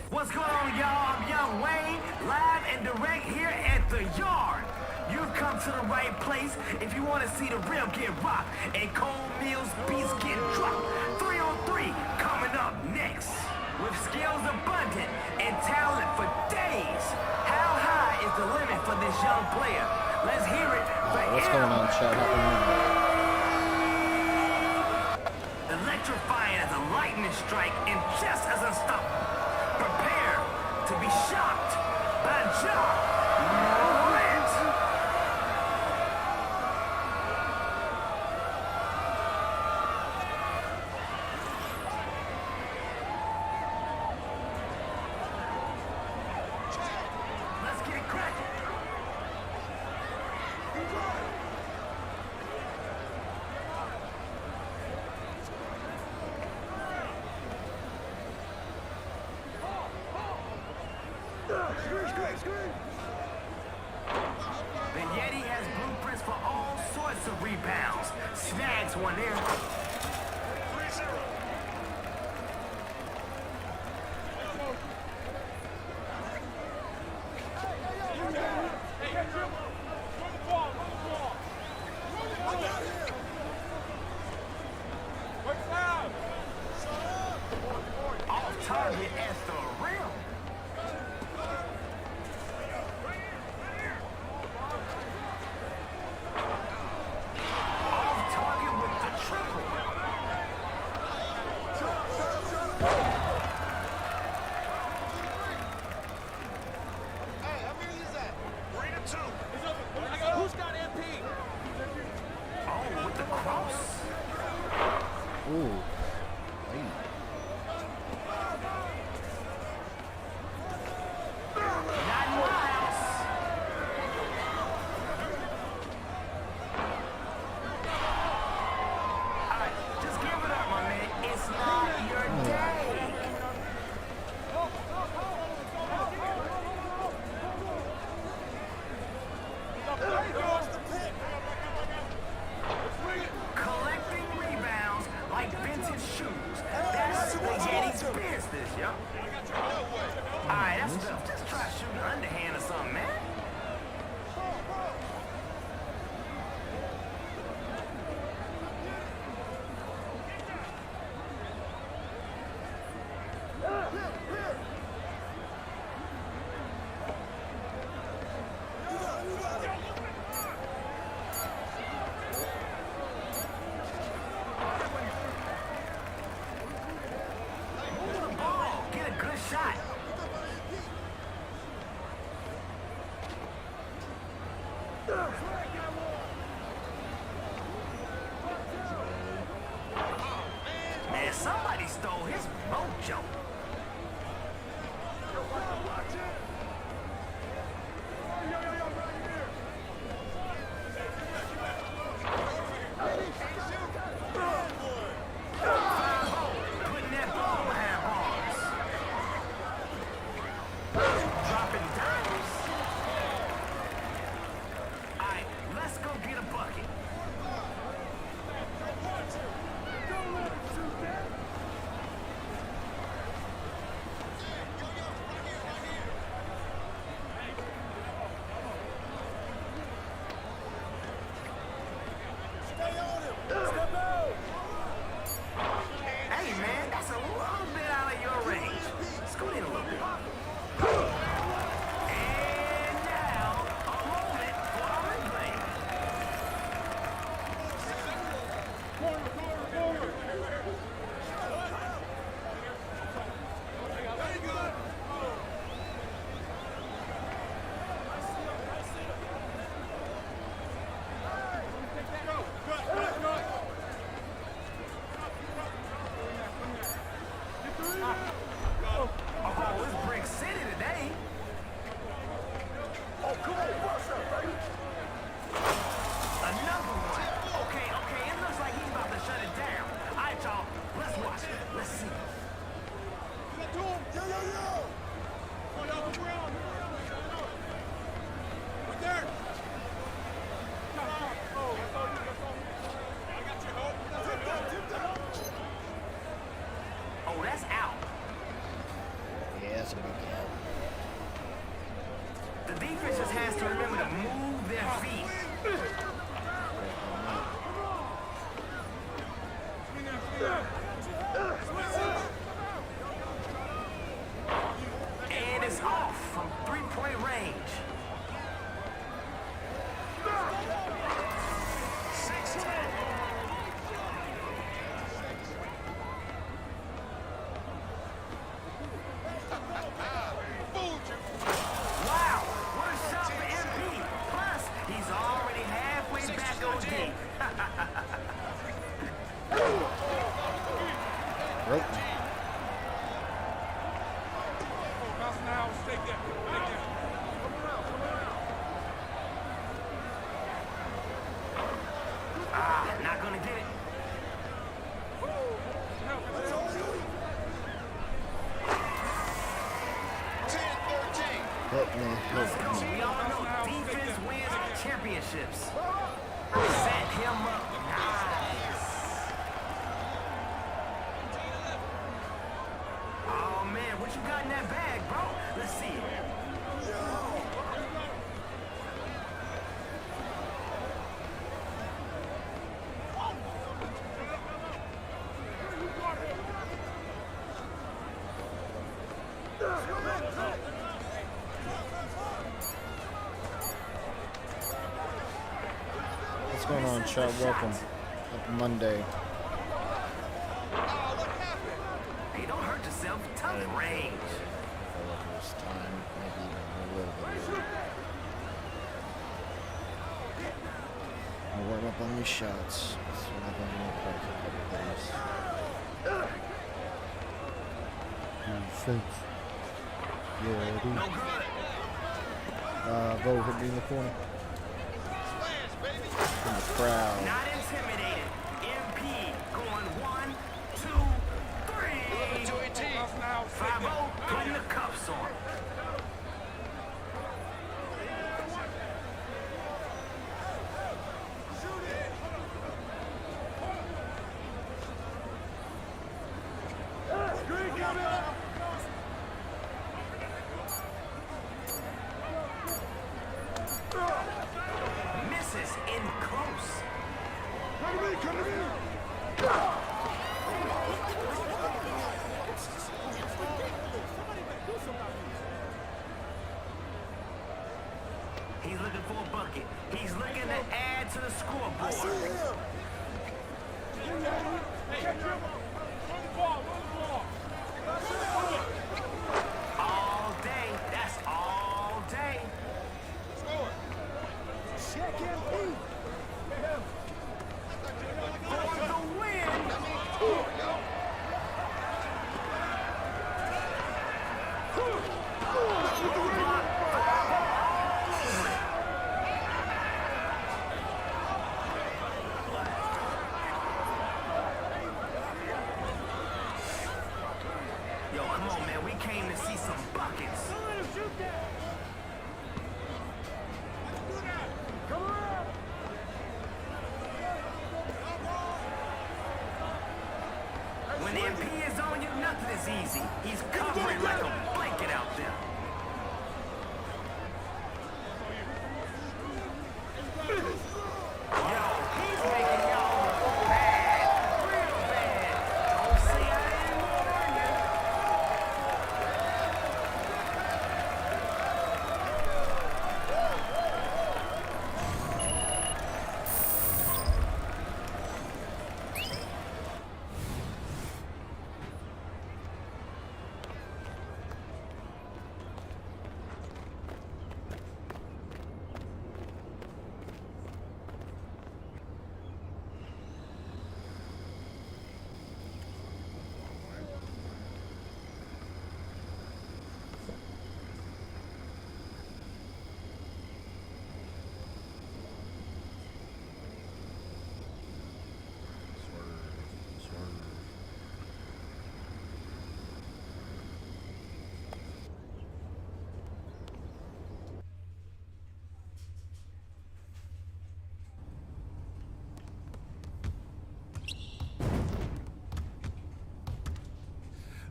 What's going on, y'all? I'm Young Wayne, live and direct here at the Yard. You've come to the right place if you want to see the real get rocked and Cole Mills beats get dropped. 3-on-3 coming up next. With skills abundant and talent for days, how high is the limit for this young player? Let's hear it for What's going on, chat? electrifying as a lightning strike and just as unstoppable. Prepare to be shocked by Ja Morant. Let's get it cracking. The Yeti has blueprints for all sorts of rebounds. Snags one there. 3-0. Off target at the rim. Off target with the triple. Hey, how many is that? 3-2. Who's got MP? Oh, with the cross. Ooh. Not in my house. All right, just give it up, my man. It's not your day. Collecting rebounds like vintage shoes. That's the Yeti's business, yo. All right, that's enough. Just try shooting underhand or something, man. Move the ball. Get a good shot. Man, somebody stole his mojo. Putting that ball behind bars. Dropping dimes. All right, let's go get a bucket. It's gonna be bad. The defense just has to remember to move their feet. And it's off from three-point range. 6-10. Wow, what a shot for MP. Plus, he's already halfway back on D. Right. Not gonna get it. Help me, help me. We all know defense wins championships. Set him up. Nice. Oh man, what you got in that bag, bro? Let's see it. What's going on, chat? Welcome. Happy Monday. Hey, don't hurt yourself. Tough range. I feel like it was time, maybe even a little bit later. I'll warm up on these shots. So I'm not going to make like a couple days. Defense. Yeah, dude. No good. Bo, hit me in the corner. In the crowd. Not intimidated. MP going 1, 2, 3. 5-0, putting the cuffs on. Misses in close. He's looking for a bucket. He's looking to add to the scoreboard. All day. That's all day. For the win. Yo, come on, man. We came to see some buckets. When the MP is on you, nothing is easy. He's covering like a blanket out there. Yo, he's making y'all look bad. Real bad. Don't say I didn't warn you.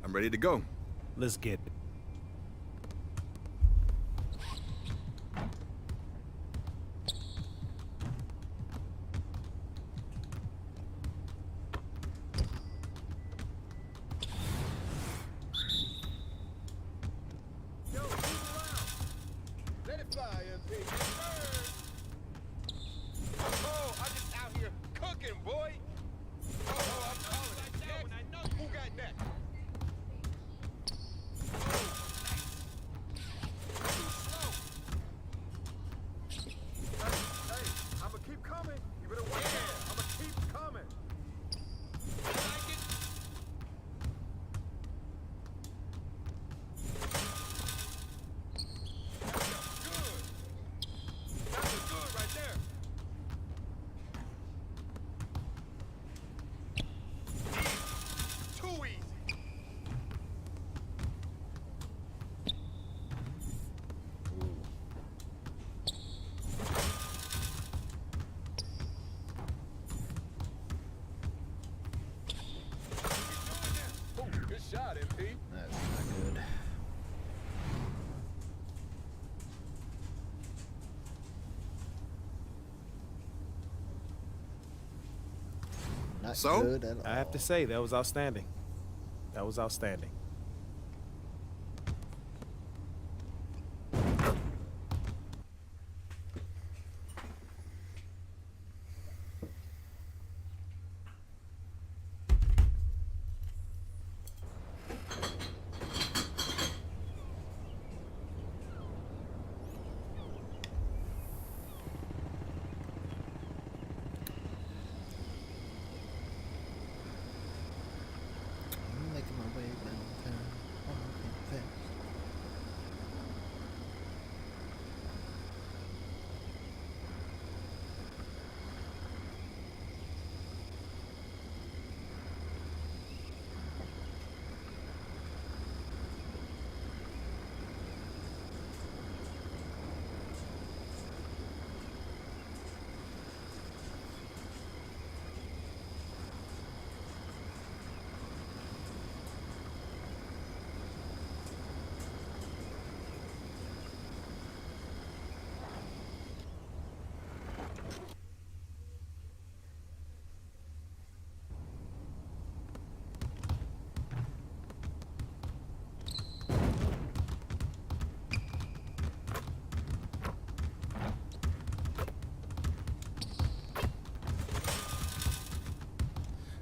I'm ready to go. Let's get it. Good shot, MP. That's not good. Not So? good at all. I have to say, that was outstanding. That was outstanding. I'm making my way downtown, walking fast.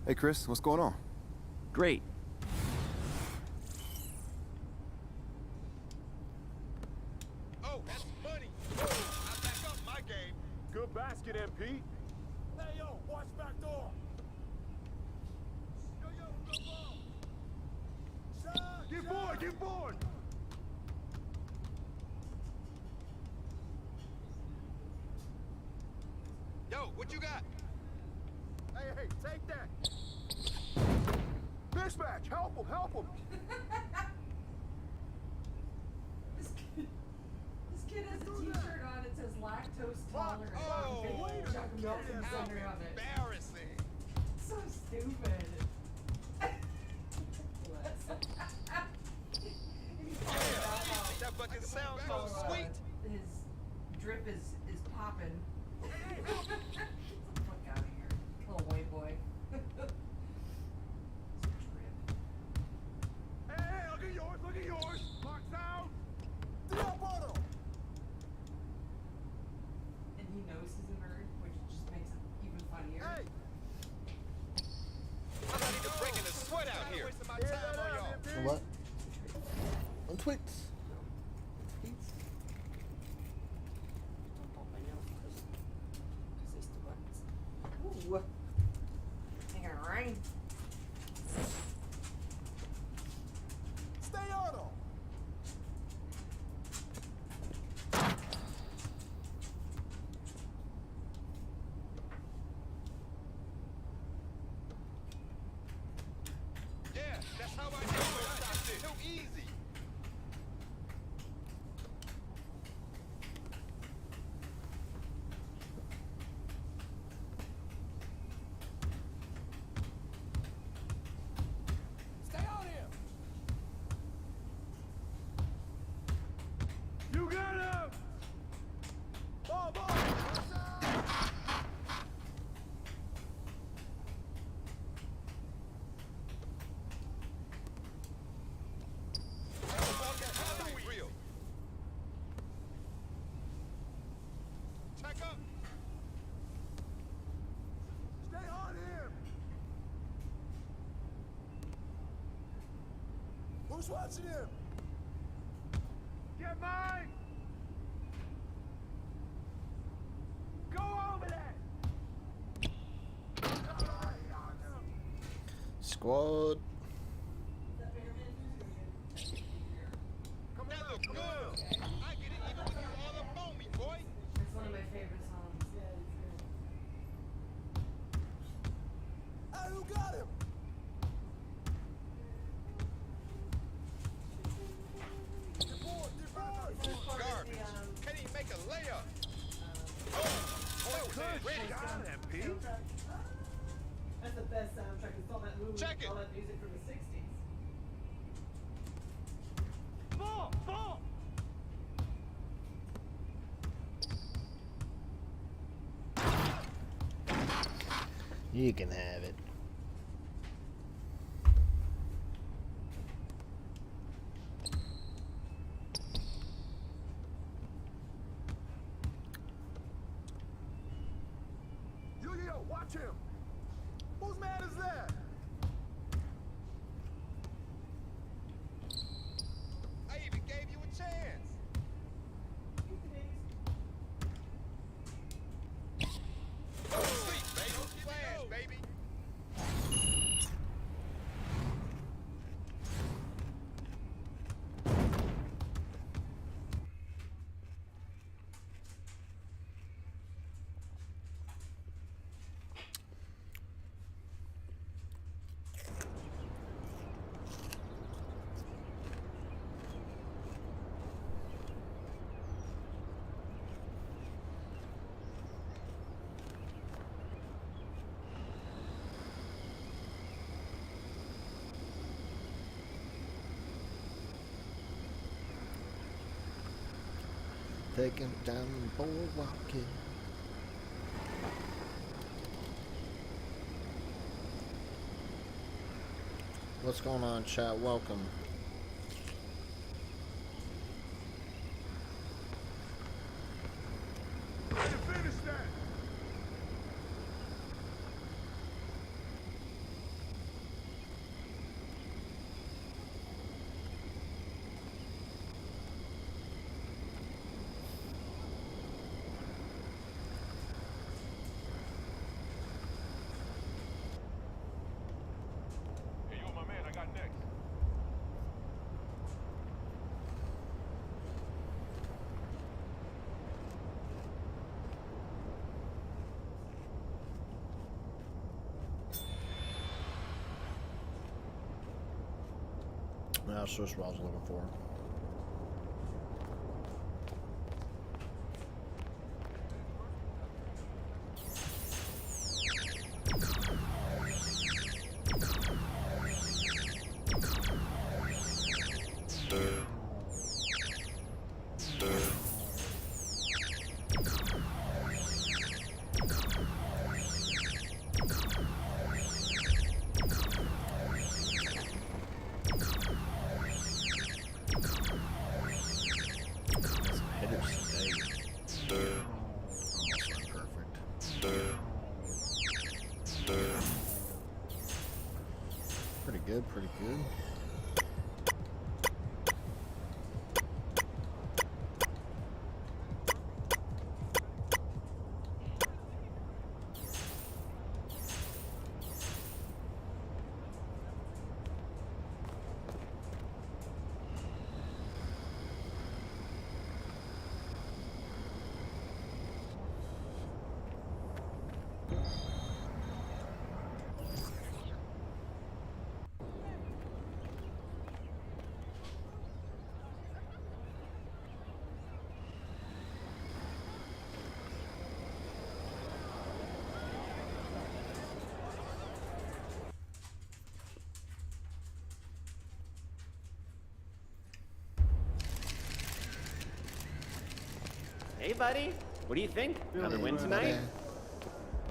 Hey, Chris, what's going on? Great. Oh, that's money. I back up my game. Good basket, MP. Hey, yo, watch back door. Yo, good ball. Shot! Get board, get board! Yo, what you got? Hey, take that! Mismatch, help him, help him! This kid has a t-shirt on that says lactose tolerant. Oh, Big wait a Chuck minute. Milton How center of it. embarrassing. So stupid. That bucket sounds so sweet. His drip is popping. Get the fuck out of here, little white boy. Drip. Hey, look at yours, look at yours! Box out! Diabolo! And he knows he's a nerd, which just makes it even funnier. Hey! I'm not even breaking a sweat out here. Wasting my time on y'all. So what? On tweets. Tweets. Don't bump my nails because they still buttons. Ooh. Ain't gonna ring. Stay on him! Yeah, that's how I do it. Too easy. Stay on him! You got him! Ball, ball! Real. Check up. Stay on him! Who's watching him? Get mine! Go over that! Squad. That look good. I get it even when you're all up on me, boy. It's one of my favorite songs. Hey, who got him? Get board, get board! Garbage. Can't even make a layup. Good, Ready. got him, P. That's the best soundtrack. It's all that movie. Check it. All that music from the 60s. You can have it. Yo, watch him. Whose man is that? I even gave you a chance. Sleep, baby. Flash, baby. Taking down the boardwalk kid. What's going on, chat? Welcome. I can finish that. Hey, yo, my man, I got next. That's just what I was looking for. Pretty good. Hey, buddy. What do you think? Another win tonight?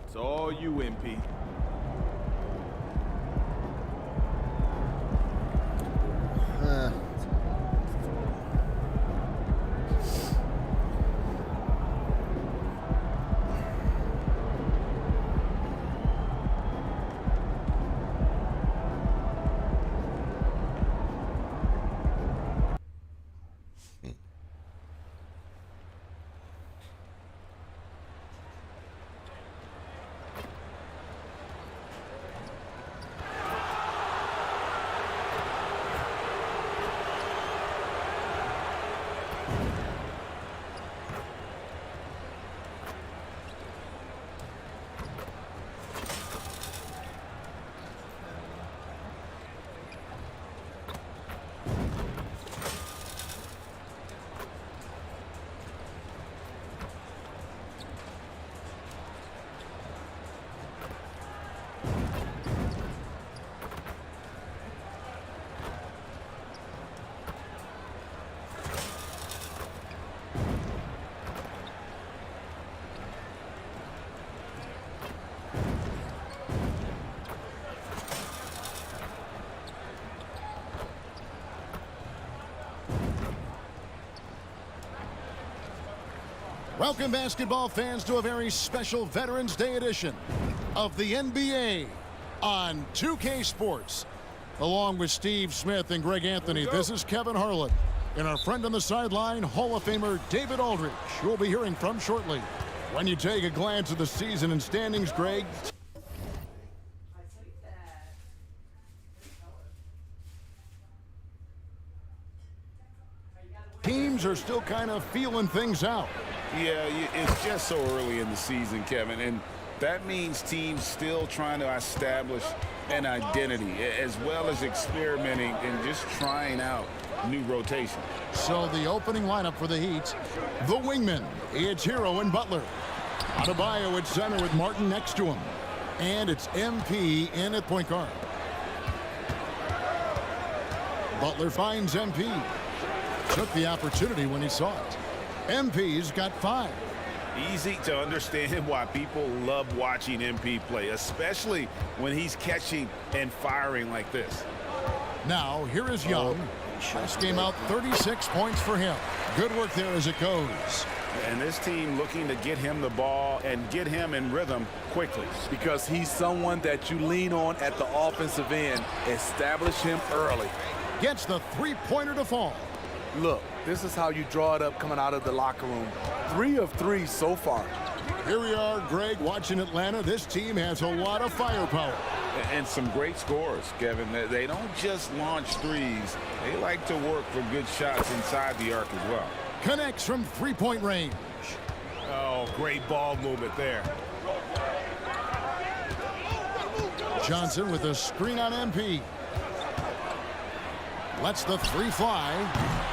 It's all you, MP. Welcome, basketball fans, to a very special Veterans Day edition of the NBA on 2K Sports. Along with Steve Smith and Greg Anthony, this is Kevin Harlan. And our friend on the sideline, Hall of Famer David Aldridge, who we'll be hearing from shortly. When you take a glance at the season and standings, Greg, teams are still kind of feeling things out. Yeah, it's just so early in the season, Kevin, and that means teams still trying to establish an identity as well as experimenting and just trying out new rotation. So the opening lineup for the Heat, the wingmen, it's Hero and Butler. Adebayo at center with Martin next to him. And it's MP in at point guard. Butler finds MP. Took the opportunity when he saw it. MP's got 5. Easy to understand why people love watching MP play, especially when he's catching and firing like this. Now, here is Young. This game out, 36 points for him. Good work there as it goes. And this team looking to get him the ball and get him in rhythm quickly. Because he's someone that you lean on at the offensive end. Establish him early. Gets the three-pointer to fall. Look, this is how you draw it up coming out of the locker room. 3 of 3 so far. Here we are, Greg, watching Atlanta. This team has a lot of firepower. And some great scores, Kevin. They don't just launch threes. They like to work for good shots inside the arc as well. Connects from three-point range. Oh, great ball movement there. Johnson with a screen on MP. Lets the 3 fly.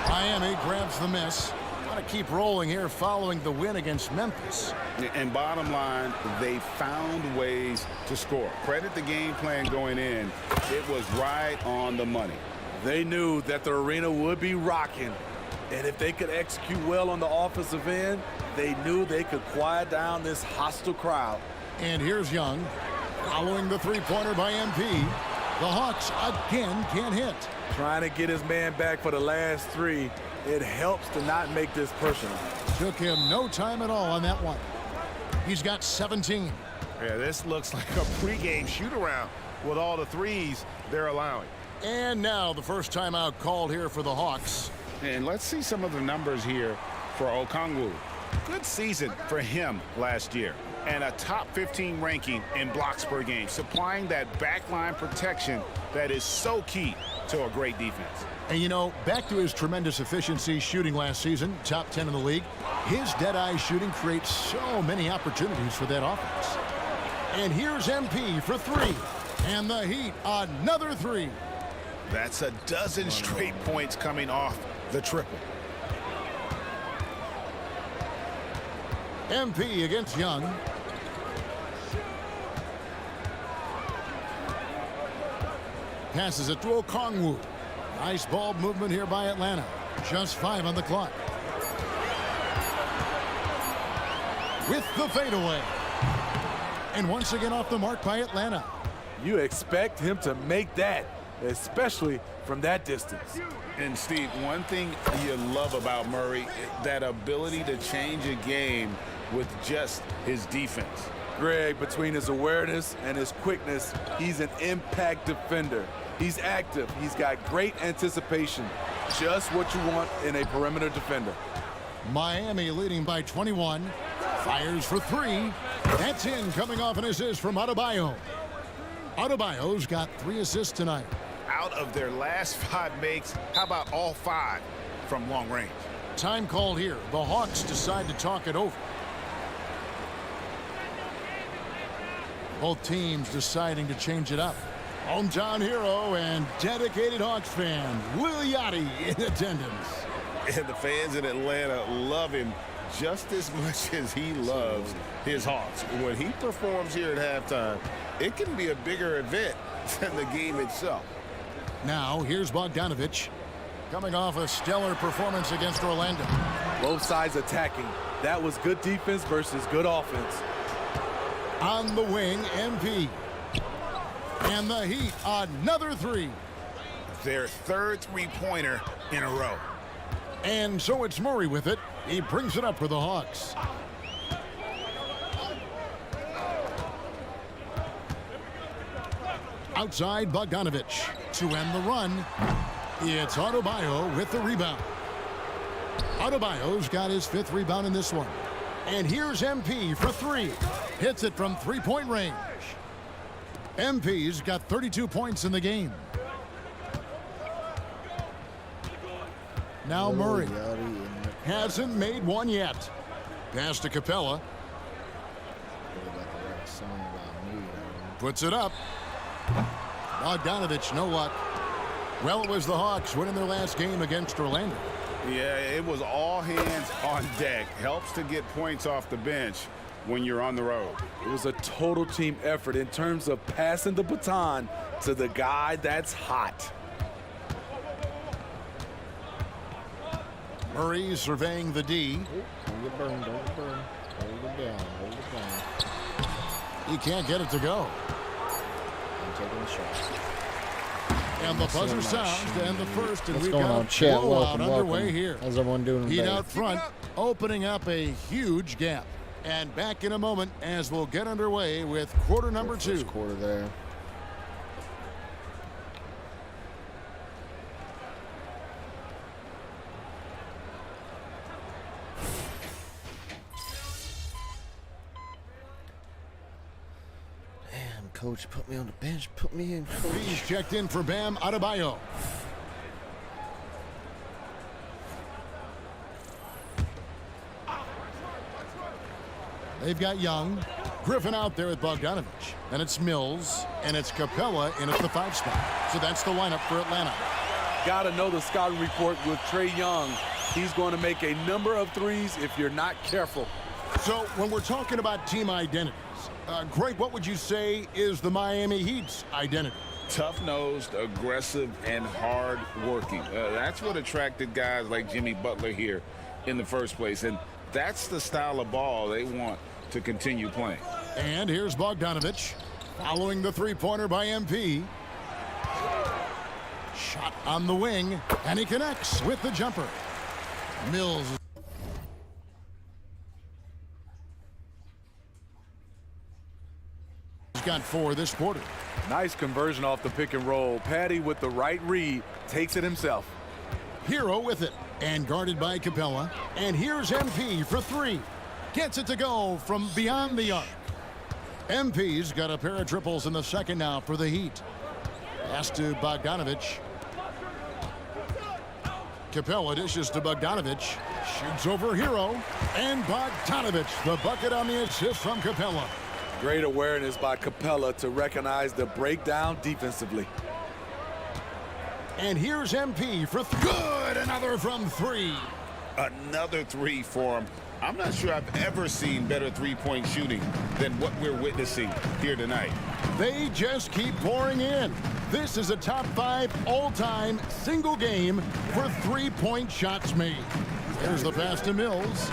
Miami grabs the miss. Want to keep rolling here following the win against Memphis. And bottom line, they found ways to score. Credit the game plan going in. It was right on the money. They knew that the arena would be rocking. And if they could execute well on the offensive end, they knew they could quiet down this hostile crowd. And here's Young. Following the three-pointer by MP. The Hawks again can't hit. Trying to get his man back for the last 3. It helps to not make this personal. Took him no time at all on that one. He's got 17. Yeah, this looks like a pregame shoot-around with all the threes they're allowing. And now the first timeout called here for the Hawks. And let's see some of the numbers here for Okongwu. Good season for him last year. And a top 15 ranking in blocks per game, supplying that backline protection that is so key to a great defense. And you know, back to his tremendous efficiency shooting last season, top 10 in the league, his dead-eye shooting creates so many opportunities for that offense. And here's MP for 3. And the Heat, another 3. That's a dozen straight points coming off the triple. MP against Young. Passes it to Okongwu. Nice ball movement here by Atlanta. Just 5 on the clock. With the fadeaway. And once again off the mark by Atlanta. You expect him to make that, especially from that distance. And Steve, one thing you love about Murray, that ability to change a game with just his defense. Greg, between his awareness and his quickness, he's an impact defender. He's active. He's got great anticipation. Just what you want in a perimeter defender. Miami leading by 21. Fires for 3. That's in, coming off an assist from Adebayo. Adebayo's got 3 assists tonight. Out of their last 5 makes, how about all 5 from long range? Time called here. The Hawks decide to talk it over. Both teams deciding to change it up. Hometown hero and dedicated Hawks fan, Lil Yachty in attendance. And the fans in Atlanta love him just as much as he loves his Hawks. When he performs here at halftime, it can be a bigger event than the game itself. Now, here's Bogdanović, coming off a stellar performance against Orlando. Both sides attacking. That was good defense versus good offense. On the wing, MP. And the Heat, another 3. Their third three-pointer in a row. And so it's Murray with it. He brings it up for the Hawks. Outside Bogdanovich to end the run. It's Adebayo with the rebound. Adebayo's got his 5th rebound in this one. And here's MP for 3. Hits it from 3-point range. MP's got 32 points in the game. Now Murray hasn't made one yet. Pass to Capella. Puts it up. Bogdanovich, no luck. Well, it was the Hawks winning their last game against Orlando. Yeah, it was all hands on deck. Helps to get points off the bench when you're on the road. It was a total team effort in terms of passing the baton to the guy that's hot. Murray surveying the D. Don't get burned, don't get burned. Hold it down, hold it down. He can't get it to go. I'm taking a shot. And the buzzer sounds to end the first, and What's we've going got on, a chat? blowout Welcome, underway welcome. here. How's everyone doing Heat today? out front, opening up a huge gap. And back in a moment as we'll get underway with quarter number 2. First quarter there. Damn, coach, put me on the bench. Put me in, coach. He's checked in for Bam Adebayo. They've got Young. Griffin out there with Bogdanovich. And it's Mills. And it's Capella in at the 5 spot. So that's the lineup for Atlanta. Got to know the scouting report with Trae Young. He's going to make a number of threes if you're not careful. So when we're talking about team identities, Greg, what would you say is the Miami Heat's identity? Tough-nosed, aggressive, and hard-working. That's what attracted guys like Jimmy Butler here in the first place. And that's the style of ball they want to continue playing. And here's Bogdanovich following the 3-pointer by MP. Shot on the wing, and he connects with the jumper. Mills. He's got 4 this quarter. Nice conversion off the pick and roll. Patty with the right read takes it himself. Hero with it, and guarded by Capella. And here's MP for 3. Gets it to go from beyond the arc. MP's got a pair of triples in the second now for the Heat. Pass to Bogdanovich. Capella dishes to Bogdanovich. Shoots over Hero. And Bogdanovich, the bucket on the assist from Capella. Great awareness by Capella to recognize the breakdown defensively. And here's MP for good. Another from 3. Another 3 for him. I'm not sure I've ever seen better three-point shooting than what we're witnessing here tonight. They just keep pouring in. This is a top 5 all-time single game for 3-point shots made. There's the pass to Mills.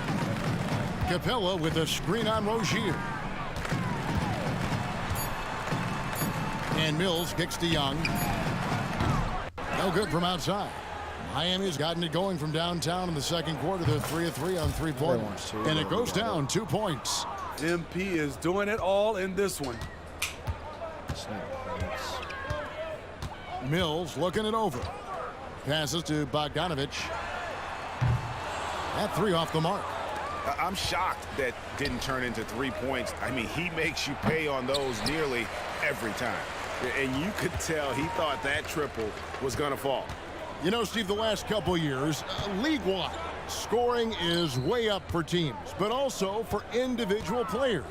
Capella with a screen on Rozier. And Mills kicks to Young. No good from outside. Miami's gotten it going from downtown in the second quarter. They're 3 of 3 on 3-pointers. And it goes down 2 points. MP is doing it all in this one. Mills looking it over. Passes to Bogdanovich. That 3 off the mark. I'm shocked that didn't turn into 3 points. I mean, he makes you pay on those nearly every time. And you could tell he thought that triple was going to fall. You know, Steve, the last couple years, league-wide, scoring is way up for teams, but also for individual players.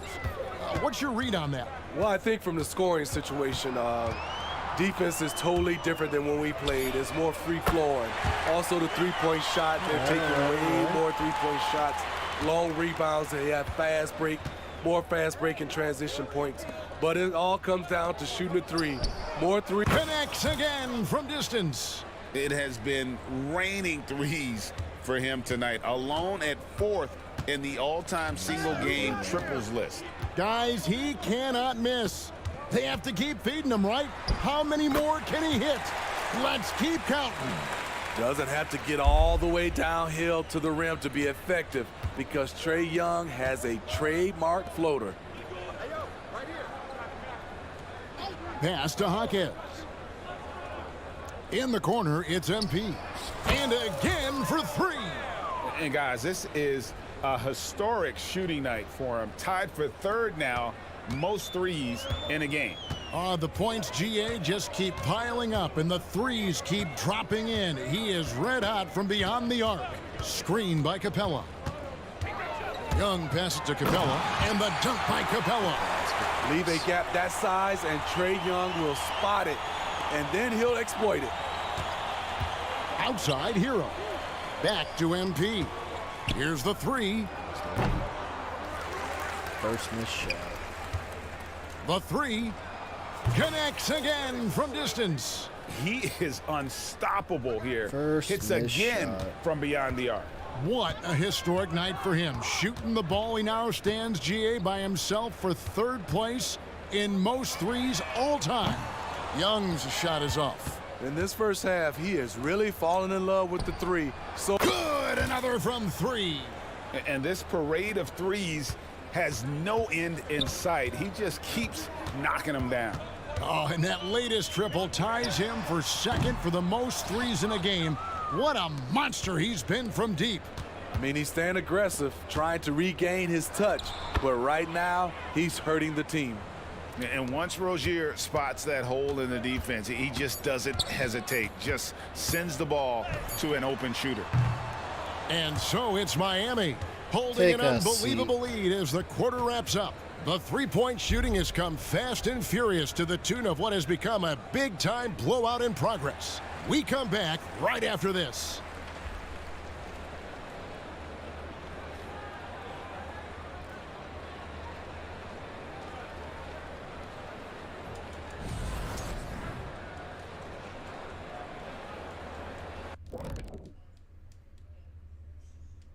What's your read on that? Well, I think from the scoring situation, defense is totally different than when we played. It's more free-flowing. Also, the three-point shot, they're taking way more three-point shots, long rebounds, they have fast break, more fast break and transition points. But it all comes down to shooting a 3. More 3. Connects again from distance. It has been raining threes for him tonight, alone at 4th in the all-time single-game triples list. Guys, he cannot miss. They have to keep feeding him, right? How many more can he hit? Let's keep counting. Doesn't have to get all the way downhill to the rim to be effective because Trae Young has a trademark floater. Pass to Hawkins. In the corner, it's MP. And again for three. And guys, this is a historic shooting night for him. Tied for third now, most threes in a game. The points, GA, just keep piling up, and the threes keep dropping in. He is red hot from beyond the arc. Screened by Capella. Young passes to Capella, and the dunk by Capella. Leave a gap that size, and Trae Young will spot it, and then he'll exploit it. Outside Hero. Back to MP. Here's the three. First missed shot. The three connects again from distance. He is unstoppable here. First Hits missed again shot. from beyond the arc. What a historic night for him. Shooting the ball, he now stands, GA, by himself for third place in most threes all time. Young's shot is off. In this first half, he is really falling in love with the three. So Good, another from three. And this parade of threes has no end in sight. He just keeps knocking them down. Oh, and that latest triple ties him for second for the most threes in a game. What a monster he's been from deep. I mean, he's staying aggressive, trying to regain his touch. But right now, he's hurting the team. And once Rozier spots that hole in the defense, he just doesn't hesitate. Just sends the ball to an open shooter. And so it's Miami holding Take an a unbelievable lead as the quarter wraps up. The three-point shooting has come fast and furious to the tune of what has become a big-time blowout in progress. We come back right after this.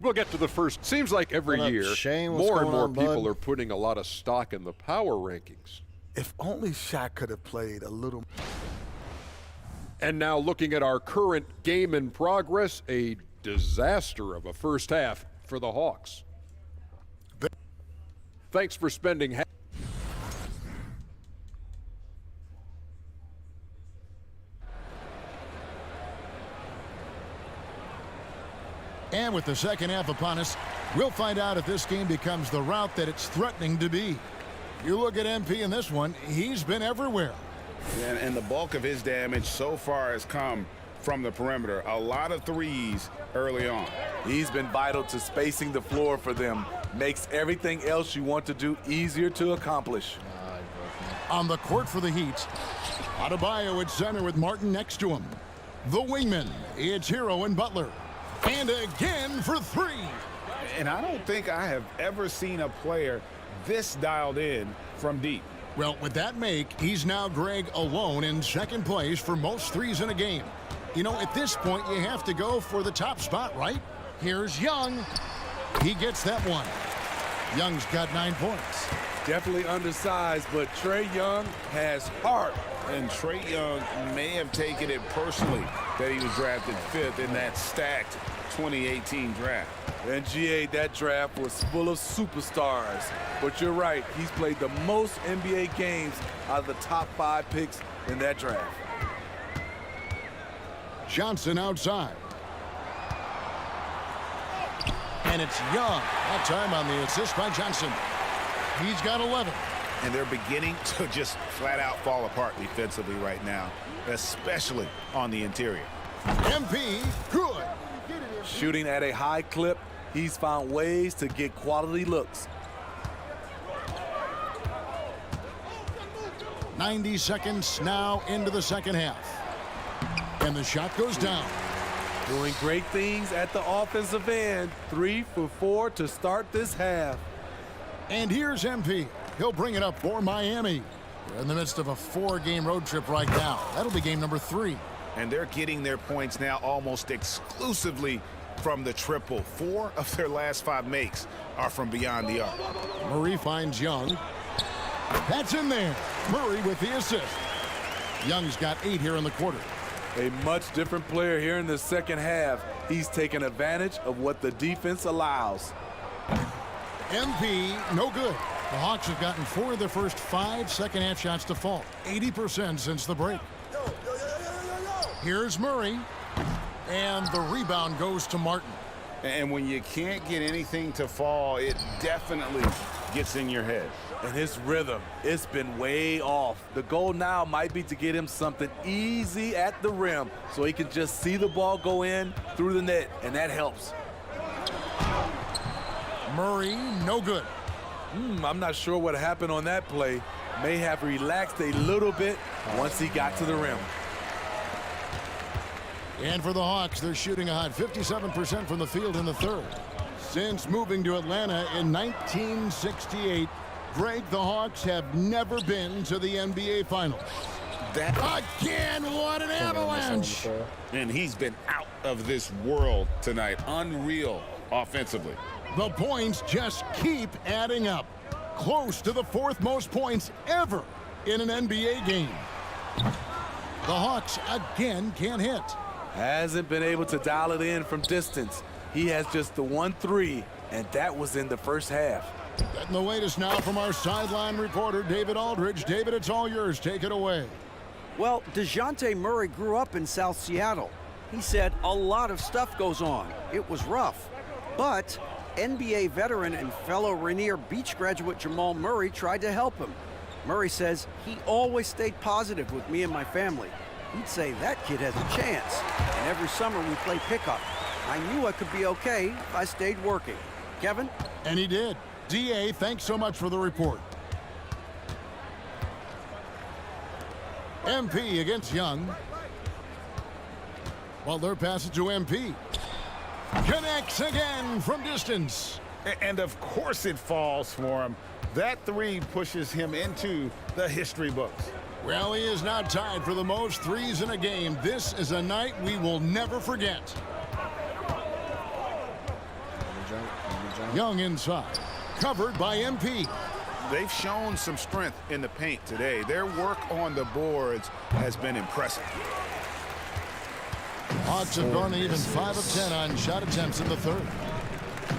We'll get to the first. Seems like every What up, year, Shane? What's more and going more on, people bud? are putting a lot of stock in the power rankings. If only Shaq could have played a little. And now looking at our current game in progress, a disaster of a first half for the Hawks. Thanks for spending half. And with the second half upon us, we'll find out if this game becomes the route that it's threatening to be. You look at MP in this one, he's been everywhere. And the bulk of his damage so far has come from the perimeter. A lot of threes early on. He's been vital to spacing the floor for them. Makes everything else you want to do easier to accomplish. On the court for the Heat, Adebayo at center with Martin next to him. The wingman, it's Hero and Butler. And again for three. And I don't think I have ever seen a player this dialed in from deep. Well, with that make, he's now Greg alone in second place for most threes in a game. You know, at this point, you have to go for the top spot, right? Here's Young. He gets that one. Young's got 9 points. Definitely undersized, but Trae Young has heart. And Trae Young may have taken it personally that he was drafted 5th in that stacked 2018 draft. And GA, that draft was full of superstars. But you're right, he's played the most NBA games out of the top 5 picks in that draft. Johnson outside. And it's Young. That time on the assist by Johnson. He's got 11. And they're beginning to just flat out fall apart defensively right now, especially on the interior. MP, good. Shooting at a high clip, he's found ways to get quality looks. 90 seconds now into the second half. And the shot goes down. Doing great things at the offensive end. 3 for 4 to start this half. And here's MP. He'll bring it up for Miami. We're in the midst of a 4-game road trip right now. That'll be game number 3. And they're getting their points now almost exclusively from the triple. 4 of their last 5 makes are from beyond the arc. Murray finds Young. That's in there. Murray with the assist. Young's got 8 here in the quarter. A much different player here in the second half. He's taking advantage of what the defense allows. MP, no good. The Hawks have gotten 4 of their first 5 second-half shots to fall, 80% since the break. Here's Murray, and the rebound goes to Martin. And when you can't get anything to fall, it definitely gets in your head. And his rhythm, it's been way off. The goal now might be to get him something easy at the rim so he can just see the ball go in through the net, and that helps. Murray, no good. I'm not sure what happened on that play. May have relaxed a little bit once he got to the rim. And for the Hawks, they're shooting a hot 57% from the field in the third. Since moving to Atlanta in 1968, Greg, the Hawks have never been to the NBA Finals. Again, what an avalanche! And he's been out of this world tonight. Unreal offensively. The points just keep adding up. Close to the 4th most points ever in an NBA game. The Hawks again can't hit. Hasn't been able to dial it in from distance. He has just the 1 3, and that was in the first half. Getting the latest now from our sideline reporter, David Aldridge. David, it's all yours. Take it away. Well, DeJounte Murray grew up in South Seattle. He said a lot of stuff goes on. It was rough. But NBA veteran and fellow Rainier Beach graduate Jamal Murray tried to help him. Murray says he always stayed positive with me and my family. He'd say that kid has a chance. And every summer we play pickup. I knew I could be okay if I stayed working. Kevin? And he did. DA, thanks so much for the report. MP against Young. Well, their passage to MP. Connects again from distance. And of course it falls for him. That 3 pushes him into the history books. Well, he is now tied for the most threes in a game. This is a night we will never forget. Young inside. Covered by MP. They've shown some strength in the paint today. Their work on the boards has been impressive. Hawks have gone even 5 of 10 on shot attempts in the third.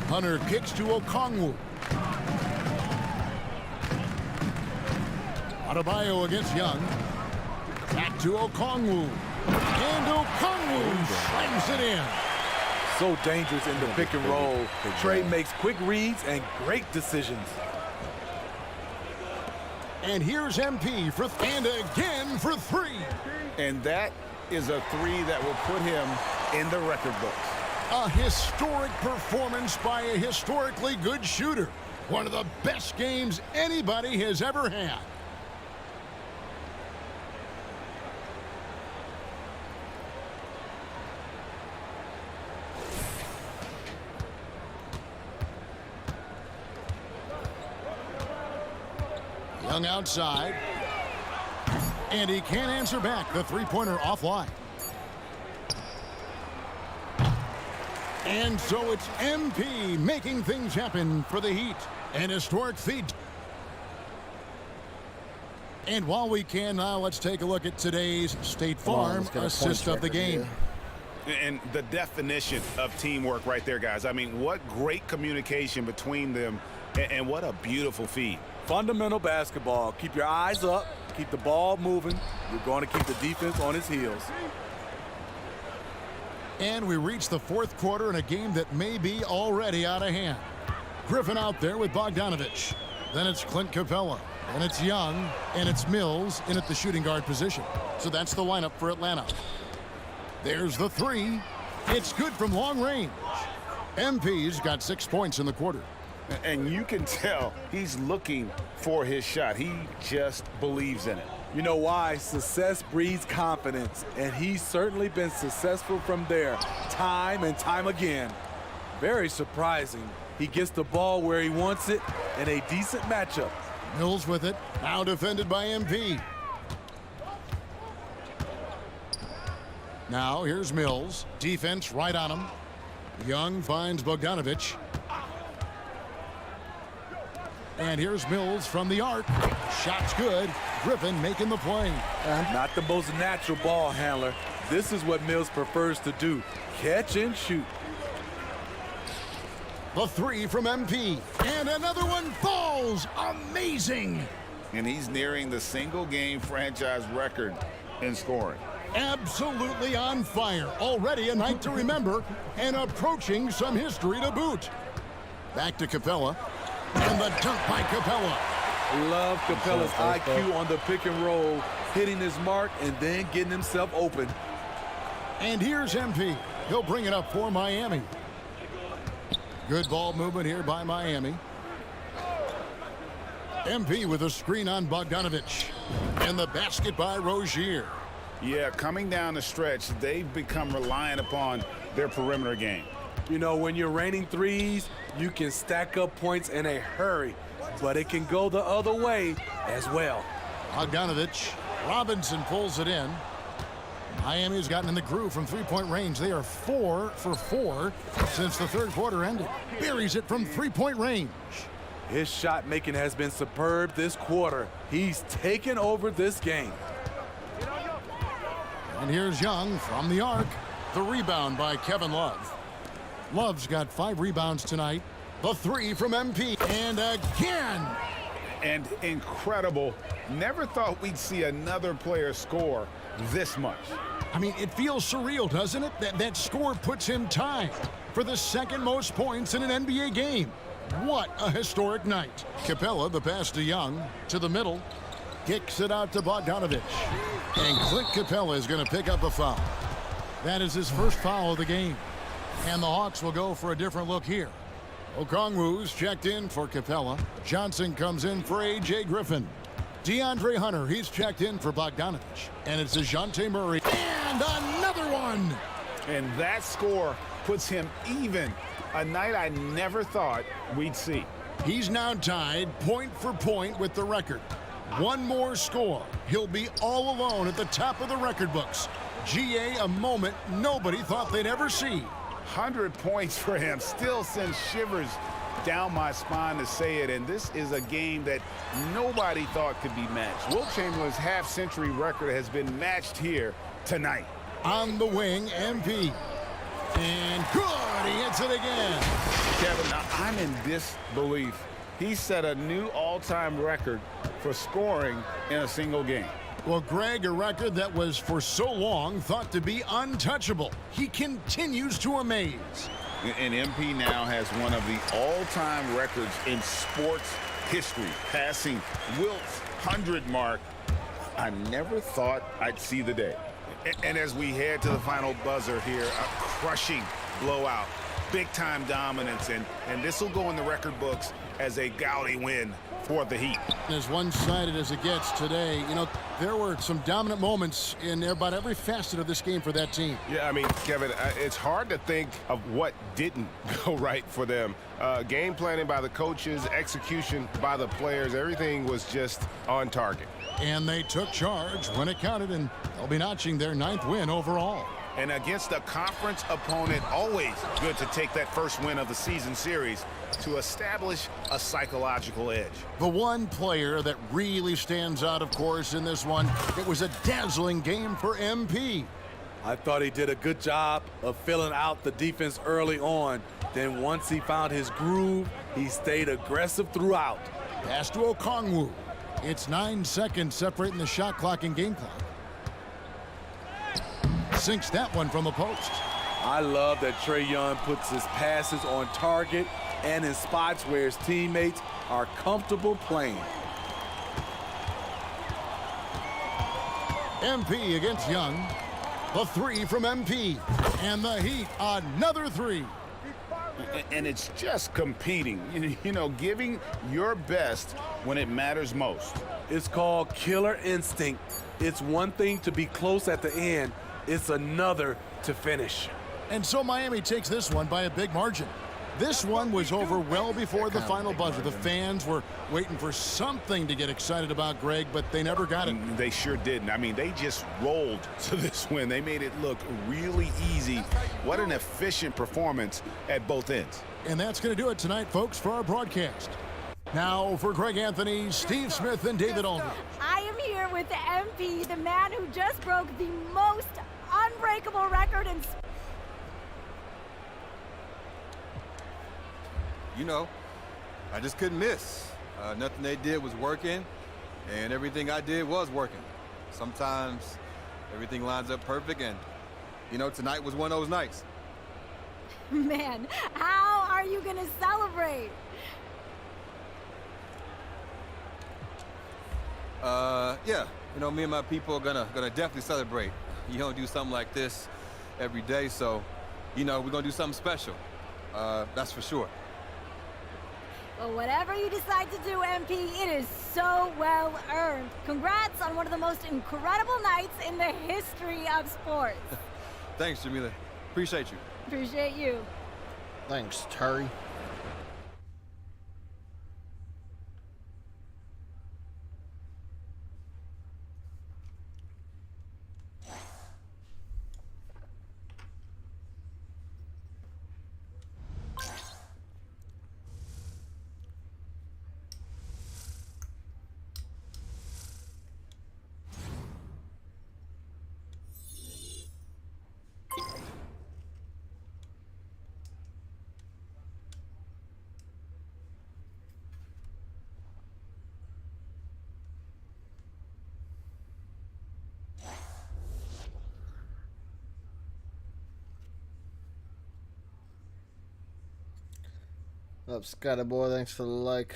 Hunter kicks to Okongwu. Adebayo against Young. Back to Okongwu. And Okongwu slams it in. So dangerous in the pick and roll. Trey makes quick reads and great decisions. And here's MP for and again for 3. And that is a 3 that will put him in the record books. A historic performance by a historically good shooter. One of the best games anybody has ever had. Young outside. And he can't answer back. The three-pointer offline. And so it's MP making things happen for the Heat. An historic feat. And while we can, now let's take a look at today's State Farm assist of the game. And the definition of teamwork right there, guys. I mean, what great communication between them, and what a beautiful feed. Fundamental basketball. Keep your eyes up. Keep the ball moving. You're going to keep the defense on its heels. And we reach the 4th quarter in a game that may be already out of hand. Griffin out there with Bogdanovich. Then it's Clint Capella. And it's Young. And it's Mills in at the shooting guard position. So that's the lineup for Atlanta. There's the 3. It's good from long range. MP's got 6 points in the quarter. And you can tell he's looking for his shot. He just believes in it. You know why? Success breeds confidence, and he's certainly been successful from there time and time again. Very surprising. He gets the ball where he wants it in a decent matchup. Mills with it. Now defended by MP. Now here's Mills. Defense right on him. Young finds Bogdanovich. And here's Mills from the arc. Shot's good. Griffin making the play. Not the most natural ball handler. This is what Mills prefers to do, catch and shoot. The three from MP. And another one falls. Amazing. And he's nearing the single-game franchise record in scoring. Absolutely on fire. Already a night to remember and approaching some history to boot. Back to Capella. And the dunk by Capella. Love Capella's IQ on the pick and roll, hitting his mark and then getting himself open. And here's MP. He'll bring it up for Miami. Good ball movement here by Miami. MP with a screen on Bogdanovich. And the basket by Rozier. Yeah, coming down the stretch, they've become reliant upon their perimeter game. You know, when you're raining threes, you can stack up points in a hurry, but it can go the other way as well. Bogdanovich. Robinson pulls it in. Miami's gotten in the groove from three-point range. They are 4 for 4 since the third quarter ended. Buries it from three-point range. His shot making has been superb this quarter. He's taken over this game. And here's Young from the arc. The rebound by Kevin Love. Love's got 5 rebounds tonight. The three from MP. And again. And incredible. Never thought we'd see another player score this much. I mean, it feels surreal, doesn't it? That score puts him tied for the second most points in an NBA game. What a historic night. Capella, the pass to Young, to the middle. Kicks it out to Bogdanovich. And Clint Capella is going to pick up a foul. That is his first foul of the game. And the Hawks will go for a different look here. Okongwu's checked in for Capella. Johnson comes in for A.J. Griffin. DeAndre Hunter, he's checked in for Bogdanovich. And it's DeJounte Murray. And another one! And that score puts him even. A night I never thought we'd see. He's now tied point for point with the record. One more score. He'll be all alone at the top of the record books. GA, a moment nobody thought they'd ever see. 100 points for him. Still sends shivers down my spine to say it, and this is a game that nobody thought could be matched. Wilt Chamberlain's half-century record has been matched here tonight. On the wing, MP. And good, he hits it again. Kevin, now I'm in disbelief. He set a new all-time record for scoring in a single game. Well, Greg, a record that was for so long thought to be untouchable. He continues to amaze. And MP now has one of the all-time records in sports history, passing Wilt's 100 mark. I never thought I'd see the day. And as we head to the final buzzer here, a crushing blowout, big-time dominance, and this will go in the record books as a gaudy win for the Heat. As one-sided as it gets today, you know, there were some dominant moments in about every facet of this game for that team. Yeah, I mean, Kevin, it's hard to think of what didn't go right for them. Game planning by the coaches, execution by the players, everything was just on target. And they took charge when it counted, and they'll be notching their 9th win overall. And against a conference opponent, always good to take that first win of the season series to establish a psychological edge. The one player that really stands out, of course, in this one, it was a dazzling game for MP. I thought he did a good job of filling out the defense early on. Then once he found his groove, he stayed aggressive throughout. Pass to Okongwu. It's 9 seconds separating the shot clock and game clock. Sinks that one from the post. I love that Trae Young puts his passes on target and in spots where his teammates are comfortable playing. MP against Young. The three from MP. And the Heat, another three. And it's just competing, you know, giving your best when it matters most. It's called killer instinct. It's one thing to be close at the end. It's another to finish. And so Miami takes this one by a big margin. This one was over well before the final buzzer. The fans were waiting for something to get excited about, Greg, but they never got it. They sure didn't. I mean, they just rolled to this win. They made it look really easy. What an efficient performance at both ends. And that's going to do it tonight, folks, for our broadcast. Now for Greg Anthony, Steve Smith, and David Aldridge. I am here with the MP, the man who just broke the most unbreakable record in You know, I just couldn't miss. Nothing they did was working, and everything I did was working. Sometimes everything lines up perfect, and, you know, tonight was one of those nights. Man, how are you gonna celebrate? Yeah, you know, me and my people are gonna definitely celebrate. You don't do something like this every day, so, you know, we're gonna do something special. That's for sure. Well, whatever you decide to do, MP, it is so well earned. Congrats on one of the most incredible nights in the history of sports. Thanks, Jamila. Appreciate you. Appreciate you. Thanks, Terry. Up, Scotty boy, thanks for the like.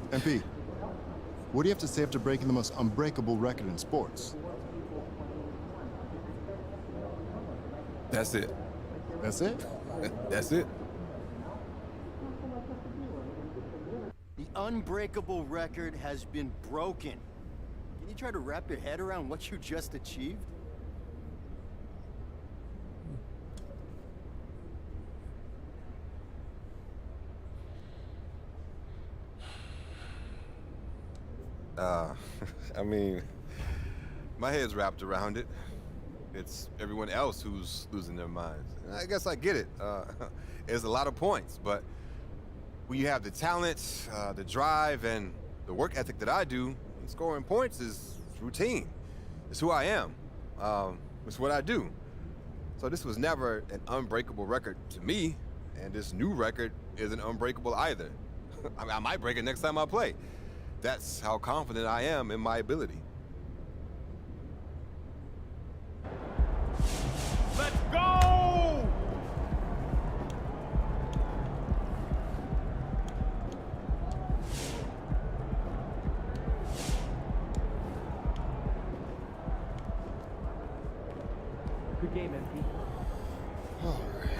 MP, what do you have to say after breaking the most unbreakable record in sports? That's it. That's it? That's it. The unbreakable record has been broken. Can you try to wrap your head around what you just achieved? I mean, my head's wrapped around it. It's everyone else who's losing their minds. And I guess I get it. It's a lot of points, but when you have the talent, the drive, and the work ethic that I do, scoring points is routine. It's who I am. It's what I do. So this was never an unbreakable record to me, and this new record isn't unbreakable either. I mean, I might break it next time I play. That's how confident I am in my ability. Let's go! Good game, MP. Alright.